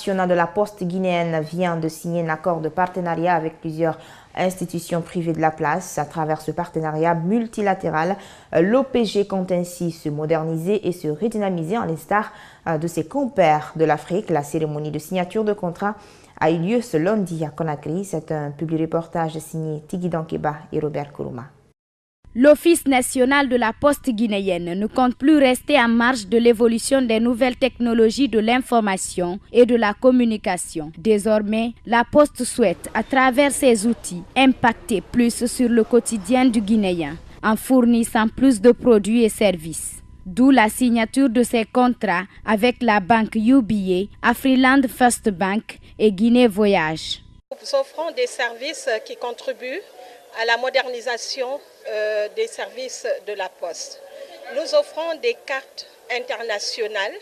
national de la poste guinéenne vient de signer un accord de partenariat avec plusieurs institutions privées de la place. À travers ce partenariat multilatéral, l'OPG compte ainsi se moderniser et se redynamiser en l'instar de ses compères de l'Afrique. La cérémonie de signature de contrat a eu lieu ce lundi à Conakry. C'est un publi-reportage signé Tigui Dankeba et Robert Kourouma. L'Office national de la poste guinéenne ne compte plus rester en marge de l'évolution des nouvelles technologies de l'information et de la communication. Désormais, la poste souhaite, à travers ses outils, impacter plus sur le quotidien du Guinéen, en fournissant plus de produits et services. D'où la signature de ces contrats avec la banque UBA, Afriland First Bank et Guinée Voyage. Nous offrons des services qui contribuent à la modernisation des services de la Poste. Nous offrons des cartes internationales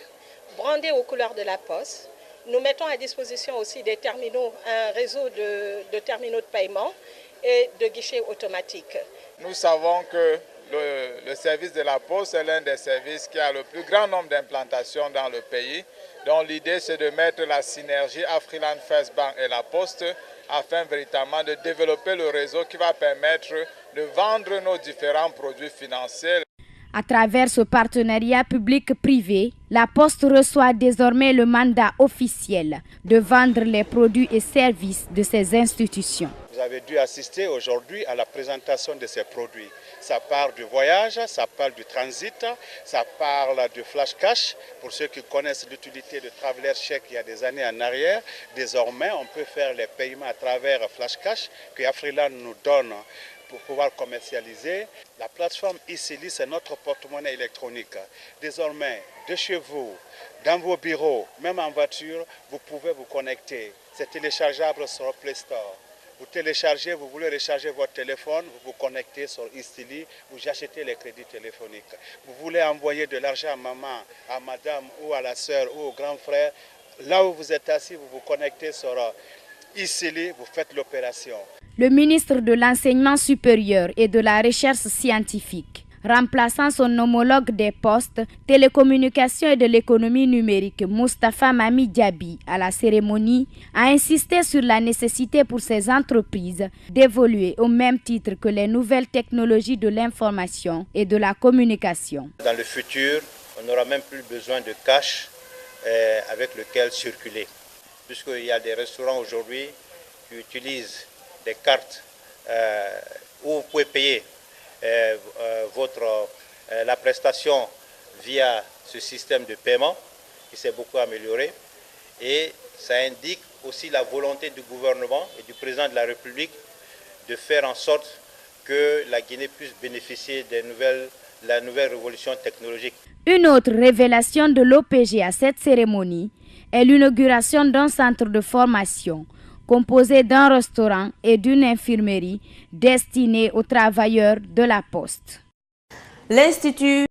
brandées aux couleurs de la Poste. Nous mettons à disposition aussi des terminaux, un réseau de terminaux de paiement et de guichets automatiques. Nous savons que le service de la Poste est l'un des services qui a le plus grand nombre d'implantations dans le pays. Donc l'idée c'est de mettre la synergie Afriland First Bank et la Poste afin véritablement de développer le réseau qui va permettre de vendre nos différents produits financiers. À travers ce partenariat public-privé, la Poste reçoit désormais le mandat officiel de vendre les produits et services de ces institutions. Vous avez dû assister aujourd'hui à la présentation de ces produits. Ça parle du voyage, ça parle du transit, ça parle du flash cash. Pour ceux qui connaissent l'utilité de Traveler Chèque il y a des années en arrière, désormais on peut faire les paiements à travers flash cash que Afriland nous donne pour pouvoir commercialiser. La plateforme Isili, c'est notre porte-monnaie électronique. Désormais, de chez vous, dans vos bureaux, même en voiture, vous pouvez vous connecter. C'est téléchargeable sur Play Store. Vous téléchargez, vous voulez recharger votre téléphone, vous vous connectez sur Istili, vous achetez les crédits téléphoniques. Vous voulez envoyer de l'argent à maman, à madame ou à la sœur ou au grand frère, là où vous êtes assis, vous vous connectez sur Istili, vous faites l'opération. Le ministre de l'Enseignement supérieur et de la Recherche scientifique, remplaçant son homologue des postes, télécommunications et de l'économie numérique, Moustapha Mami Diaby, à la cérémonie, a insisté sur la nécessité pour ces entreprises d'évoluer au même titre que les nouvelles technologies de l'information et de la communication. Dans le futur, on n'aura même plus besoin de cash avec lequel circuler, puisqu'il y a des restaurants aujourd'hui qui utilisent des cartes où vous pouvez payer la prestation via ce système de paiement qui s'est beaucoup amélioré, et ça indique aussi la volonté du gouvernement et du président de la République de faire en sorte que la Guinée puisse bénéficier de la nouvelle révolution technologique. Une autre révélation de l'OPG à cette cérémonie est l'inauguration d'un centre de formation composé d'un restaurant et d'une infirmerie destinée aux travailleurs de la Poste. L'Institut